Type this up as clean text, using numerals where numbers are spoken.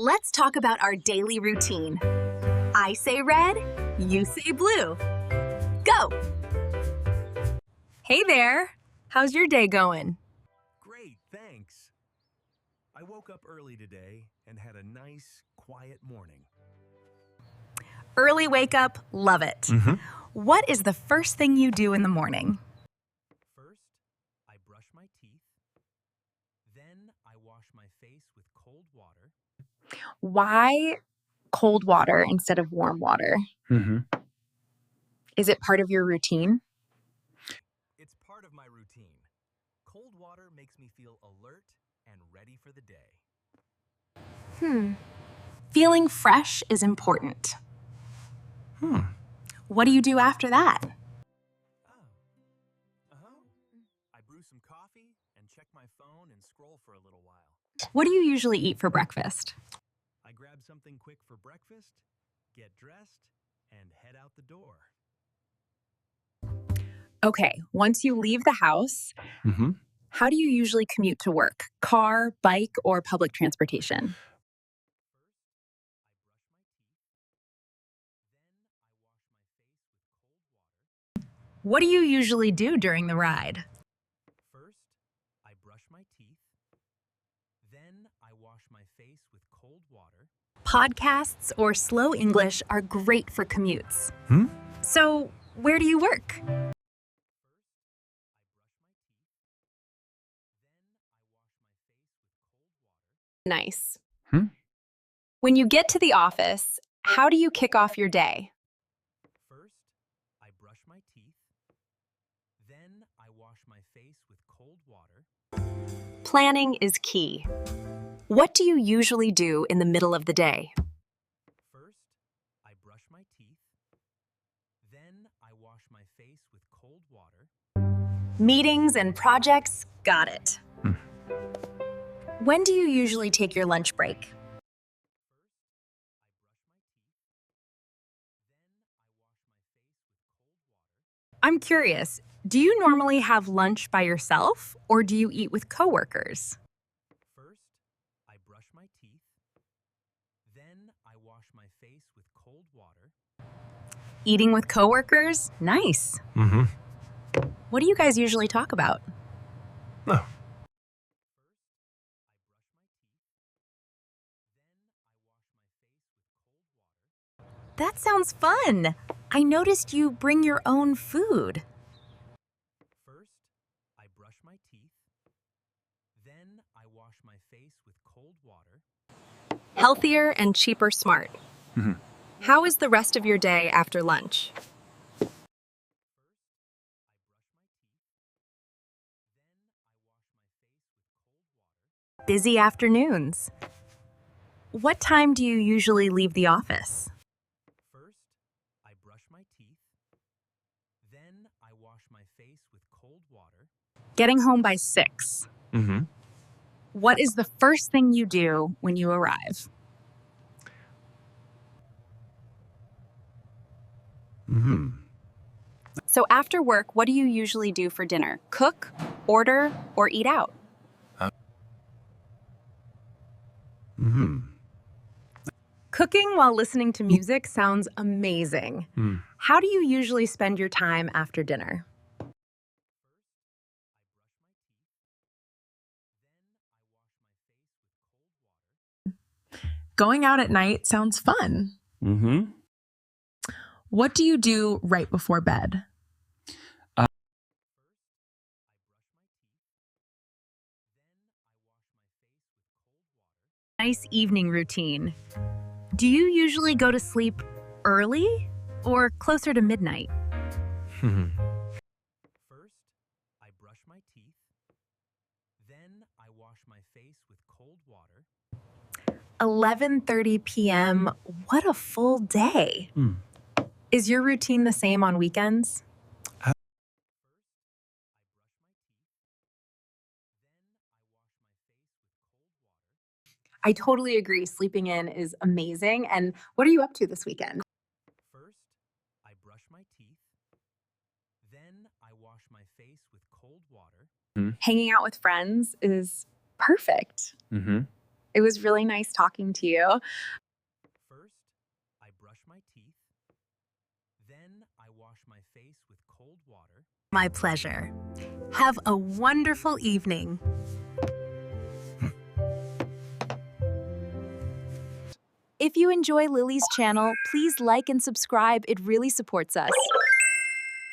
Let's talk about our daily routine. I say red, you say blue. Go! Hey there! How's your day going? Great, thanks. I woke up early today and had a nice, quiet morning. Early wake up, love it. What is the first thing you do in the morning? First, I brush my teeth. Then I wash my face with cold water. Why cold water instead of warm water? Is it part of your routine? It's part of my routine. Cold water makes me feel alert and ready for the day. Feeling fresh is important. What do you do after that? I brew some coffee and check my phone and scroll for a little while. What do you usually eat for breakfast? I grab something quick for breakfast, get dressed, and head out the door. Okay, once you leave the house, how do you usually commute to work? Car, bike, or public transportation? What do you usually do during the ride? First, I brush my teeth. Then I wash my face with cold water. Podcasts or slow English are great for commutes. So, where do you work? Nice. When you get to the office, how do you kick off your day? First, I brush my teeth. Then I wash my face with cold water. Planning is key. What do you usually do in the middle of the day? First, I brush my teeth. Then I wash my face with cold water. Meetings and projects, got it. When do you usually take your lunch break? I'm curious, do you normally have lunch by yourself or do you eat with coworkers? First, I brush my teeth. Then I wash my face with cold water. Eating with coworkers? Nice. What do you guys usually talk about? That sounds fun. I noticed you bring your own food. First, I brush my teeth. Then I wash my face with cold water. Healthier and cheaper smart. How is the rest of your day after lunch? Busy afternoons. What time do you usually leave the office? First, I brush my teeth. Then I wash my face with cold water. Getting home by 6. What is the first thing you do when you arrive? So after work, what do you usually do for dinner? Cook, order, or eat out? Cooking while listening to music sounds amazing. How do you usually spend your time after dinner? Going out at night sounds fun. What do you do right before bed? Nice evening routine. Do you usually go to sleep early or closer to midnight? First, I brush my teeth. Then I wash my face with cold water. 11:30 p.m. What a full day. Is your routine the same on weekends? I totally agree. Sleeping in is amazing. And what are you up to this weekend? First, I brush my teeth. Then I wash my face with cold water. Hanging out with friends is perfect. It was really nice talking to you. First, I brush my teeth. Then I wash my face with cold water. My pleasure. Have a wonderful evening. If you enjoy Lily's channel, please like and subscribe. It really supports us.